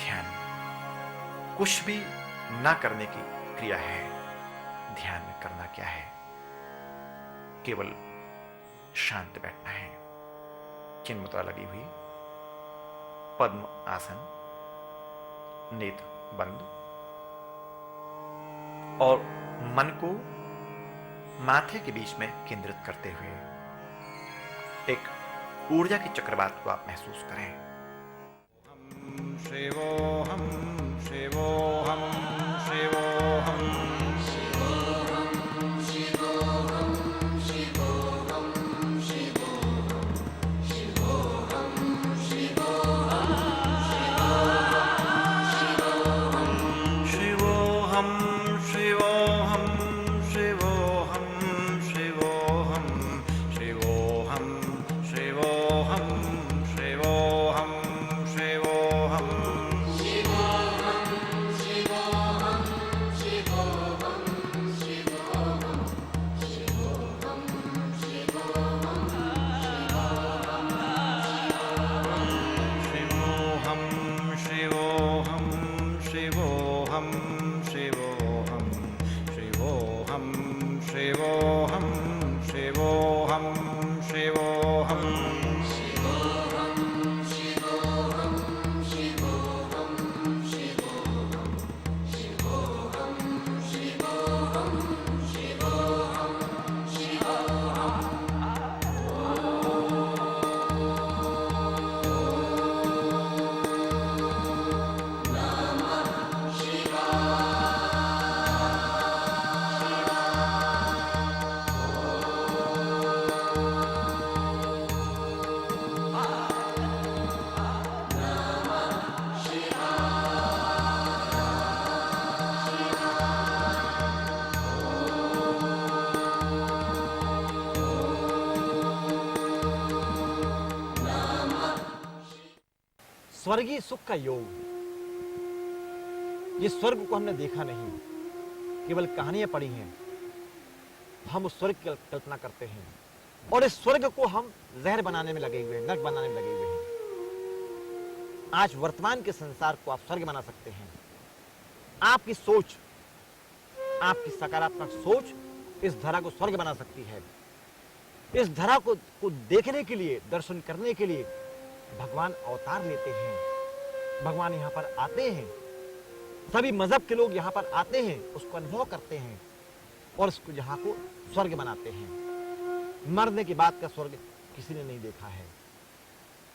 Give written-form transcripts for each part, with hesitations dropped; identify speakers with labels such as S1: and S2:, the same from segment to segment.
S1: ध्यान कुछ भी ना करने की क्रिया है। ध्यान में करना क्या है? केवल शांत बैठना है, चिन्ह मुद्रा लगी हुई, पद्म आसन, नेत्र बंद और मन को माथे के बीच में केंद्रित करते हुए एक ऊर्जा की चक्रवात को आप महसूस करें।
S2: शिवोऽहं शिवोऽहं शिवोऽहं शिवोऽहं शिवोऽहं शिवोऽहं शिवोऽहं शिवोऽहं शिवोऽहं शिवोऽहं शिवोऽहं शिवोऽहं शिवोऽहं शिवोऽहं शिवोऽहं शिवोऽहं शिवोऽहं शिवोऽहं शिवोऽहं
S3: स्वर्गीय सुख का योग। ये स्वर्ग को हमने देखा नहीं, केवल कहानियां पढ़ी हैं। हम उस स्वर्ग की कल्पना करते हैं और इस स्वर्ग को हम जहर बनाने में लगे हुए हैं, नरक बनाने में लगे हुए हैं। आज वर्तमान के संसार को आप स्वर्ग बना सकते हैं। आपकी सोच, आपकी सकारात्मक सोच इस धरा को स्वर्ग बना सकती है। इस धरा को देखने के लिए, दर्शन करने के लिए भगवान अवतार लेते हैं। भगवान यहाँ पर आते हैं, सभी मजहब के लोग यहाँ पर आते हैं, उसको अनुभव करते हैं और उसको यहाँ को स्वर्ग बनाते हैं। मरने के बाद का स्वर्ग किसी ने नहीं देखा है।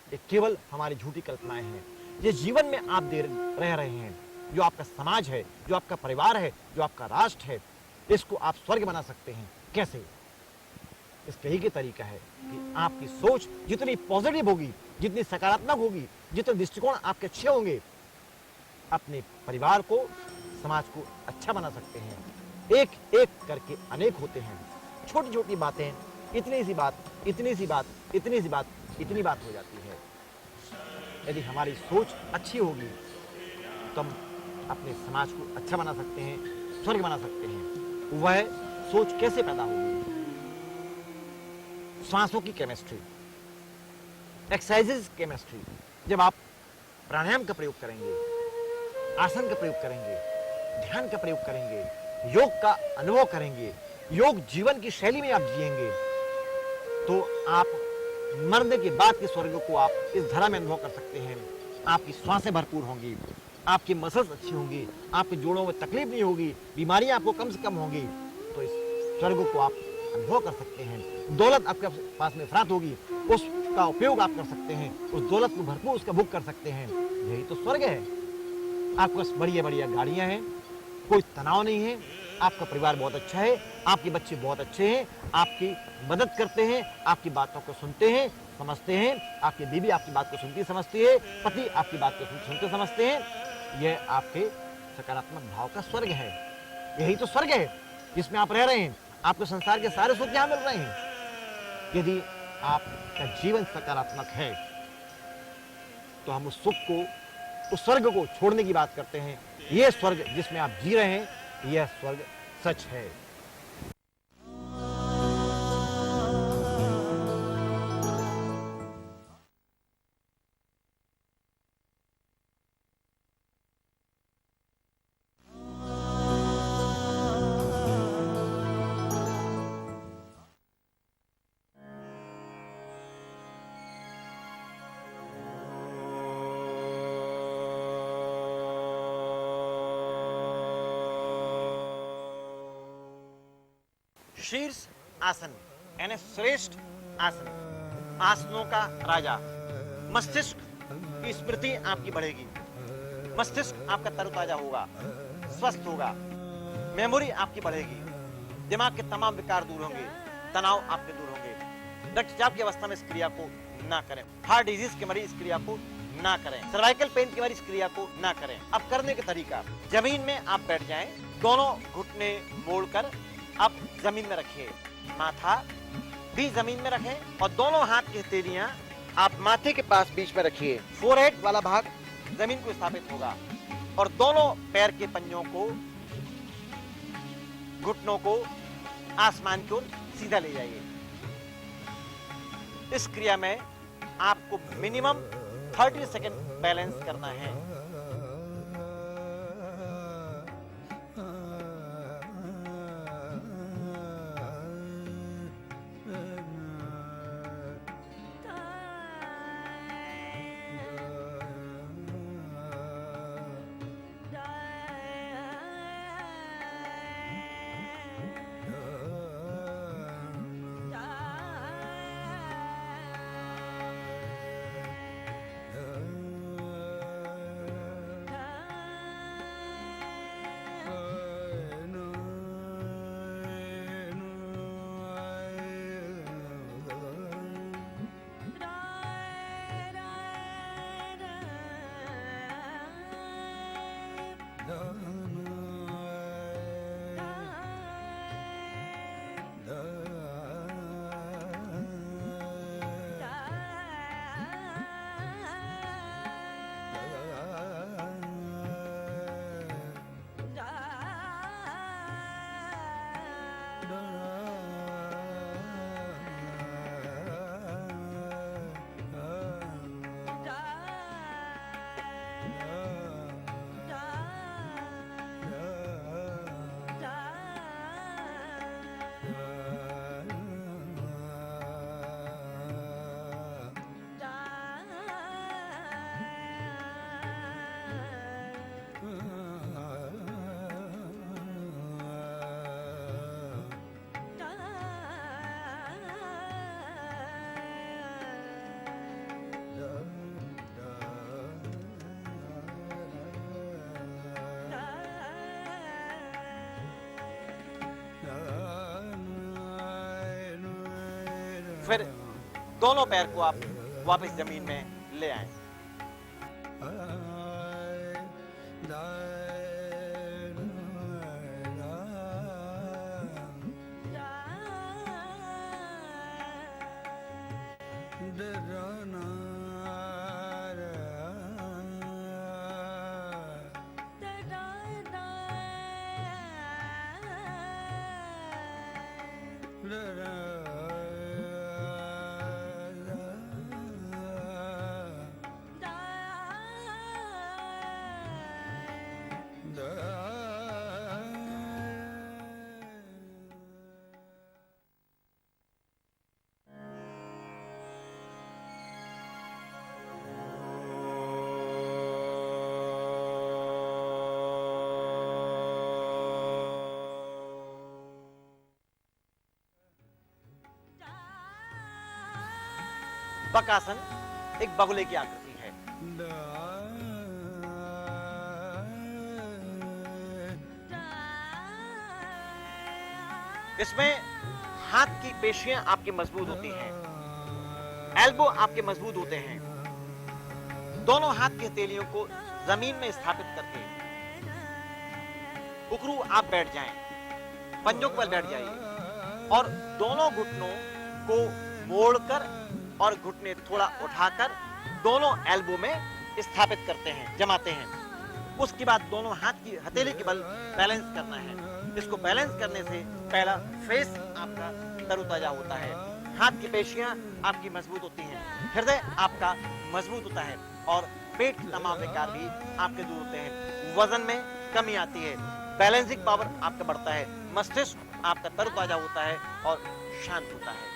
S3: ये केवल हमारी झूठी कल्पनाएं हैं। ये जीवन में आप रह रहे हैं, जो आपका समाज है, जो आपका परिवार है, जो आपका राष्ट्र है, इसको आप स्वर्ग बना सकते हैं। कैसे? इसका यही तरीका है कि आपकी सोच जितनी पॉजिटिव होगी, जितनी सकारात्मक होगी, जितने दृष्टिकोण आपके अच्छे होंगे, अपने परिवार को, समाज को अच्छा बना सकते हैं। एक एक करके अनेक होते हैं। छोटी छोटी बातें, इतनी सी बात, इतनी सी बात, इतनी सी बात, इतनी बात हो जाती है। यदि हमारी सोच अच्छी होगी तो हम अपने समाज को अच्छा बना सकते हैं, स्वर्ग बना सकते हैं। वह सोच कैसे पैदा होगी? श्वासों की केमिस्ट्री, एक्सरसाइजेस केमिस्ट्री। जब आप प्राणायाम का प्रयोग करेंगे, आसन का प्रयोग करेंगे, ध्यान का प्रयोग करेंगे, योग का अनुभव करेंगे, योग जीवन की शैली में आप जिएंगे, तो आप मरने के बाद के स्वर्ग को आप इस धरा में अनुभव कर सकते हैं। आपकी श्वासें भरपूर होंगी, आपकी मसल्स अच्छी होंगी, आपके जोड़ों में तकलीफ नहीं होगी, बीमारियां आपको कम से कम होंगी। तो इस स्वर्ग को आप अनुभव कर सकते हैं। दौलत आपके पास में अफरात होगी, उसका उपयोग आप कर सकते हैं, उस दौलत को भरपूर उसका भोग कर सकते हैं। यही तो स्वर्ग है। आपके पास बढ़िया बढ़िया गाड़ियां हैं, कोई तनाव नहीं है, आपका परिवार बहुत अच्छा है, आपके बच्चे बहुत अच्छे हैं, आपकी मदद करते हैं, आपकी बातों को सुनते हैं, समझते हैं, आपकी बीवी आपकी बात को सुनती समझती है, पति आपकी बात को सुनते समझते हैं। यह आपके सकारात्मक भाव का स्वर्ग है। यही तो स्वर्ग है जिसमें आप रह रहे हैं। आपको संसार के सारे सुख यहाँ मिल रहे हैं। यदि आपका जीवन सकारात्मक है तो हम उस सुख को, उस स्वर्ग को छोड़ने की बात करते हैं। यह स्वर्ग जिसमें आप जी रहे हैं, यह स्वर्ग सच है। शीर्ष आसन यानी श्रेष्ठ आसन, आसनों का राजा। मस्तिष्क की स्मृति आपकी बढ़ेगी, मस्तिष्क आपका तरोताजा होगा, स्वस्थ होगा, मेमोरी आपकी बढ़ेगी, दिमाग के तमाम विकार दूर होंगे, तनाव आपके दूर होंगे। रक्तचाप की अवस्था में इस क्रिया को ना करें। हार्ट डिजीज के मरीज इस क्रिया को ना करें। सर्वाइकल पेन के मरीज इस क्रिया को ना करें। अब करने का तरीका, जमीन में आप बैठ जाएं, दोनों घुटने मोड़कर आप जमीन में रखिए, माथा भी जमीन में रखें और दोनों हाथ की हथेलियां आप माथे के पास बीच में रखिए। फोरहेड वाला भाग जमीन को स्थापित होगा और दोनों पैर के पंजों को, घुटनों को आसमान की ओर सीधा ले जाइए। इस क्रिया में आपको मिनिमम 30 सेकंड बैलेंस करना है। फिर दोनों पैर को आप वापस जमीन में ले आए। बकासन एक बगुले की आकृति है। इसमें हाथ की पेशियां आपकी मजबूत होती हैं, एल्बो आपके मजबूत होते हैं। दोनों हाथ की हथेलियों को जमीन में स्थापित करके उकरू आप बैठ जाएं, पंजों के बल बैठ जाइए और दोनों घुटनों को मोड़कर और घुटने थोड़ा उठाकर दोनों एल्बो में स्थापित करते हैं, जमाते हैं। उसके बाद दोनों हाथ की हथेली के बल बैलेंस करना है। इसको बैलेंस करने से पहला फेस आपका तरोताजा होता है, हाथ की पेशियां आपकी मजबूत होती हैं, हृदय आपका मजबूत होता है और पेट के तमाम विकार भी आपके दूर होते हैं। वजन में कमी आती है, बैलेंसिंग पावर आपका बढ़ता है, मस्तिष्क आपका तरोताजा होता है और शांत होता है।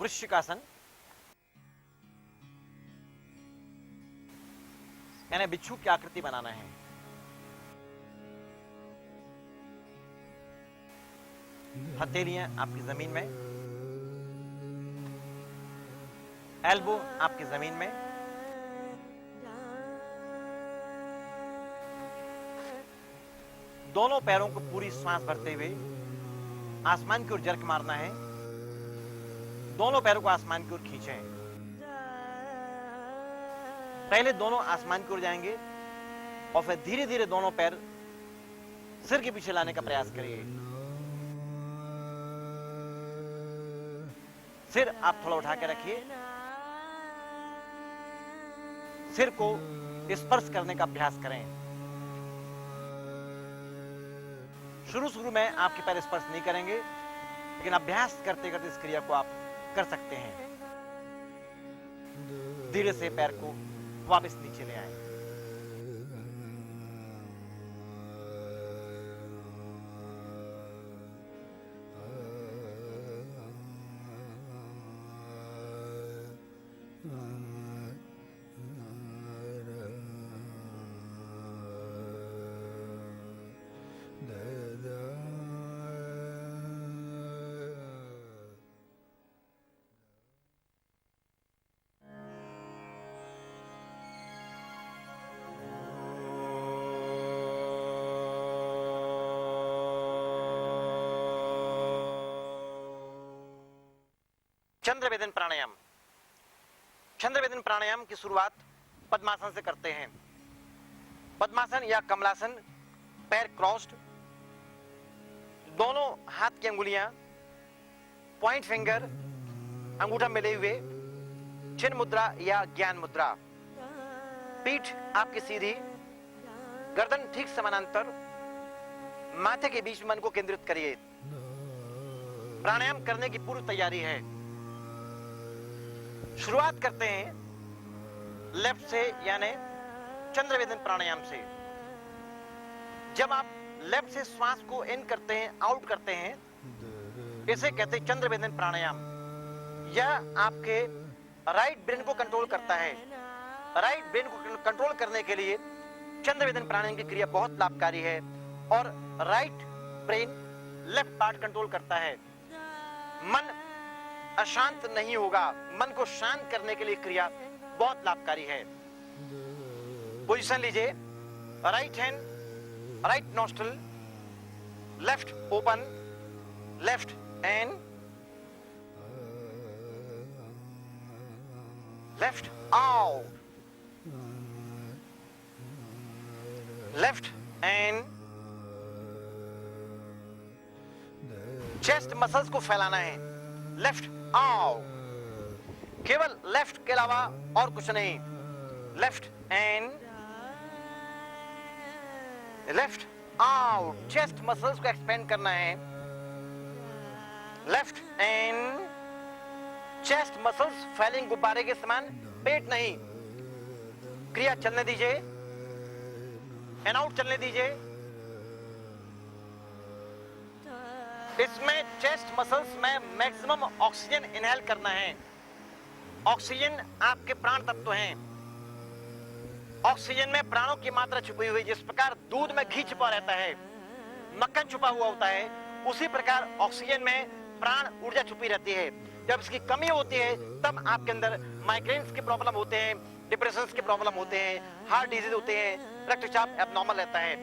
S3: वृश्चिकासन यानी बिच्छू की आकृति बनाना है। हथेलियां आपकी जमीन में, एल्बो आपकी जमीन में, दोनों पैरों को पूरी सांस भरते हुए आसमान की ओर जर्क मारना है। दोनों पैरों को आसमान की ओर खींचें। पहले दोनों आसमान की ओर जाएंगे और फिर धीरे धीरे दोनों पैर सिर के पीछे लाने का प्रयास करिए। सिर आप थोड़ा उठा के रखिए। सिर को स्पर्श करने का अभ्यास करें। शुरू में आपके पैर स्पर्श नहीं करेंगे, लेकिन अभ्यास करते करते इस क्रिया को आप कर सकते हैं। धीरे से पैर को वापस नीचे ले आए। चंद्रवेदन प्राणायाम। चंद्रवेदन प्राणायाम की शुरुआत पद्मासन से करते हैं। पद्मासन या कमलासन, पैर क्रॉस्ड, दोनों हाथ की अंगुलियां पॉइंट फिंगर अंगूठा मिले हुए, चिन्ह मुद्रा या ज्ञान मुद्रा। पीठ आपकी सीधी, गर्दन ठीक समानांतर, माथे के बीच मन को केंद्रित करिए। प्राणायाम करने की पूरी तैयारी है। शुरुआत करते हैं लेफ्ट से यानी चंद्रवेदन प्राणायाम से। जब आप लेफ्ट से श्वास को इन करते हैं, आउट करते हैं, इसे कहते हैं चंद्रवेदन प्राणायाम। यह आपके राइट ब्रेन को कंट्रोल करता है। राइट ब्रेन को कंट्रोल करने के लिए चंद्रवेदन प्राणायाम की क्रिया बहुत लाभकारी है। और right brain left part control करता है। मन अशांत नहीं होगा। मन को शांत करने के लिए क्रिया बहुत लाभकारी है। पोजीशन लीजिए। Right hand, right nostril, left open, left hand, left out, left hand. Chest muscles को फैलाना है। लेफ्ट आउट, केवल लेफ्ट के अलावा और कुछ नहीं। Left and, left out. Chest muscles को एक्सपेंड करना है। लेफ्ट एंड, चेस्ट मसल्स फैलेंगे गुब्बारे के समान, पेट नहीं। क्रिया चलने दीजिए, एंड आउट चलने दीजिए। इसमें चेस्ट मसल्स में मैक्सिमम ऑक्सीजन इनहेल करना है। ऑक्सीजन आपके प्राण तत्व हैं। ऑक्सीजन में प्राणों की मात्रा छुपी हुई। जिस प्रकार दूध में घी छुपा रहता है, मक्खन छुपा हुआ होता है, उसी प्रकार ऑक्सीजन में प्राण ऊर्जा छुपी रहती है। जब इसकी कमी होती है तब आपके अंदर माइग्रेन्स के प्रॉब्लम होते हैं, डिप्रेशन के प्रॉब्लम होते हैं, हार्ट डिजीज होते हैं, रक्तचाप एबनॉर्मल रहता है।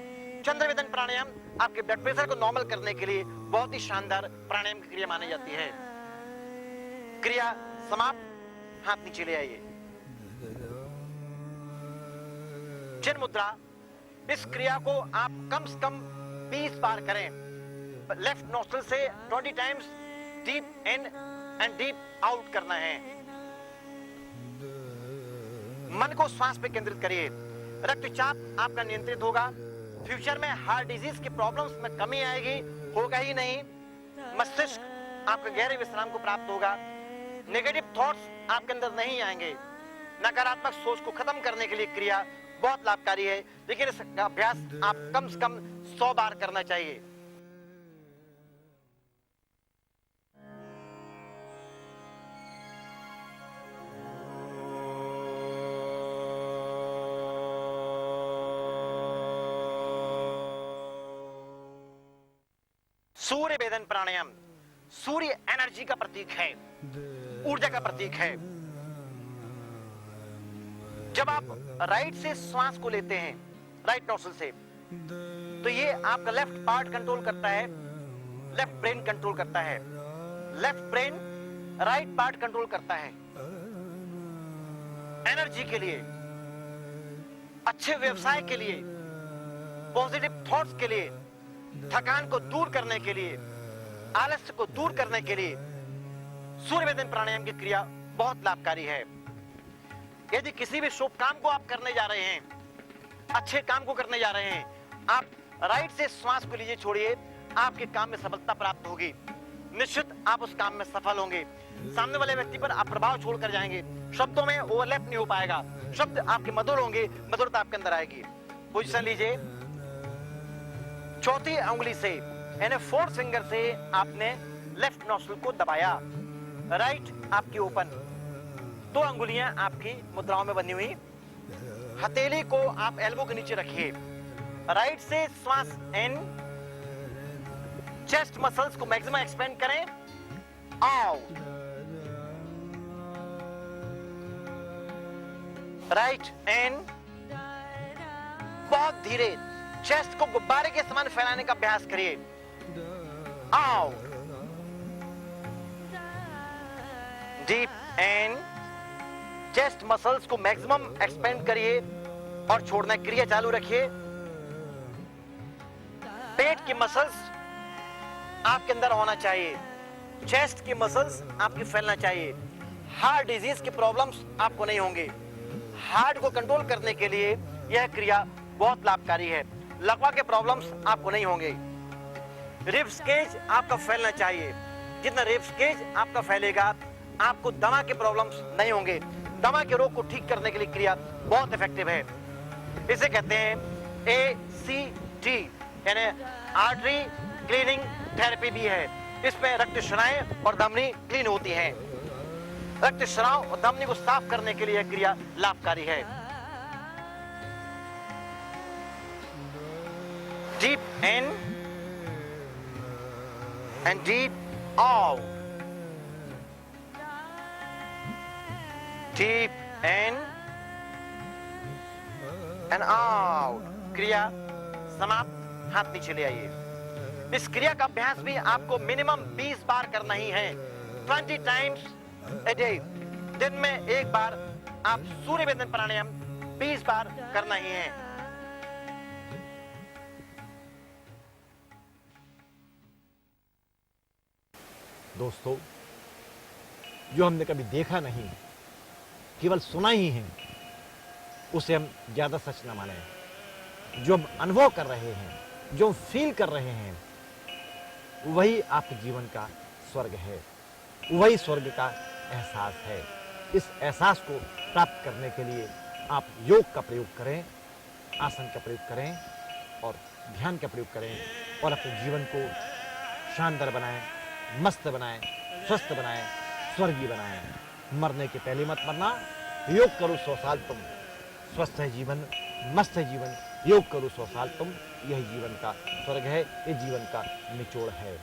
S3: चंद्रवेदन प्राणायाम आपके ब्लड प्रेशर को नॉर्मल करने के लिए बहुत ही शानदार प्राणायाम की क्रिया मानी जाती है। क्रिया समाप्त। हाथ नीचे ले आइए। चिन्ह मुद्रा। इस क्रिया को आप कम से कम 20 बार करें। लेफ्ट नोस्ट्रिल से 20 times deep in and deep out करना है। मन को श्वास पे केंद्रित करिए। रक्तचाप आपका नियंत्रित होगा। फ्यूचर में हार्ट डिजीज की प्रॉब्लम्स में कमी आएगी, होगा ही नहीं। मस्तिष्क आपके गहरे विश्राम को प्राप्त होगा। नेगेटिव थॉट्स आपके अंदर नहीं आएंगे। नकारात्मक सोच को खत्म करने के लिए क्रिया बहुत लाभकारी है, लेकिन इसका अभ्यास आप कम से कम 100 बार करना चाहिए। सूर्य भेदन प्राणायाम सूर्य एनर्जी का प्रतीक है, ऊर्जा का प्रतीक है। जब आप राइट से श्वास को लेते हैं, राइट नोस्ट्रिल से, तो ये आपका लेफ्ट पार्ट कंट्रोल करता है, लेफ्ट ब्रेन कंट्रोल करता है। Left brain right part control करता है। एनर्जी के लिए, अच्छे व्यवसाय के लिए, पॉजिटिव थॉट्स के लिए, थकान को दूर करने के लिए, आलस्य को दूर करने के लिए सूर्य भेदन प्राणायाम की क्रिया बहुत लाभकारी है। यदि किसी भी शुभ काम को आप करने जा रहे हैं, अच्छे काम को करने जा रहे हैं, आप राइट से श्वास को लीजिए, छोड़िए, आपके काम में सफलता प्राप्त होगी। निश्चित आप उस काम में सफल होंगे। सामने वाले व्यक्ति पर आप प्रभाव छोड़कर जाएंगे। शब्दों में ओवरलैप नहीं हो पाएगा, शब्द आपके मधुर होंगे, मधुरता आपके अंदर आएगी। पोजीशन लीजिए, चौथी उंगली से यानी फोर्थ फिंगर से आपने लेफ्ट नोस्ट्रिल को दबाया, राइट आपकी ओपन, 2 अंगुलियां आपकी मुद्राओं में बनी हुई। हथेली को आप एल्बो के नीचे रखिए। राइट से श्वास इन, चेस्ट मसल्स को मैक्सिमम एक्सपेंड करें, आउट, राइट इन, बहुत धीरे चेस्ट को गुब्बारे के समान फैलाने का अभ्यास करिए, out, deep in, chest muscles को मैक्सिमम एक्सपेंड करिए और छोड़ना क्रिया चालू रखिए। पेट की मसल्स आपके अंदर होना चाहिए, चेस्ट की मसल्स आपकी फैलना चाहिए। हार्ट डिजीज की प्रॉब्लम्स आपको नहीं होंगे। हार्ट को कंट्रोल करने के लिए यह क्रिया बहुत लाभकारी है। लकवा के प्रॉब्लम्स आपको नहीं होंगे। रिब्स केज आपका फैलना चाहिए। जितना रिब्स केज आपका फैलेगा, आपको दमा के प्रॉब्लम्स नहीं होंगे। दमा के रोग को ठीक करने के लिए क्रिया बहुत इफेक्टिव है। इसे कहते हैं ACT यानी आर्टरी क्लीनिंग थेरेपी भी है। इसमें रक्त शनाएं और धमनी क्लीन होती हैं। रक्त स्राव और धमनी को साफ करने के लिए यह क्रिया लाभकारी है। Deep in and deep out, deep in and out. क्रिया समाप्त। हाथ नीचे ले आइए। इस क्रिया का अभ्यास भी आपको मिनिमम 20 बार करना ही है, 20 टाइम्स ए डे। दिन में एक बार आप सूर्य भेदन प्राणायाम 20 बार करना ही है। दोस्तों, जो हमने कभी देखा नहीं, केवल सुना ही है, उसे हम ज्यादा सच न माने। जो हम अनुभव कर रहे हैं, जो हम फील कर रहे हैं, वही आपके जीवन का स्वर्ग है, वही स्वर्ग का एहसास है। इस एहसास को प्राप्त करने के लिए आप योग का प्रयोग करें, आसन का प्रयोग करें और ध्यान का प्रयोग करें और अपने जीवन को शानदार बनाएं, मस्त बनाएं, स्वस्थ बनाएं, स्वर्गीय बनाएं। मरने के पहले मत मरना। योग करो 100 साल तुम, स्वस्थ है जीवन, मस्त है जीवन। योग करो 100 साल तुम, यही जीवन का स्वर्ग है, ये जीवन का निचोड़ है।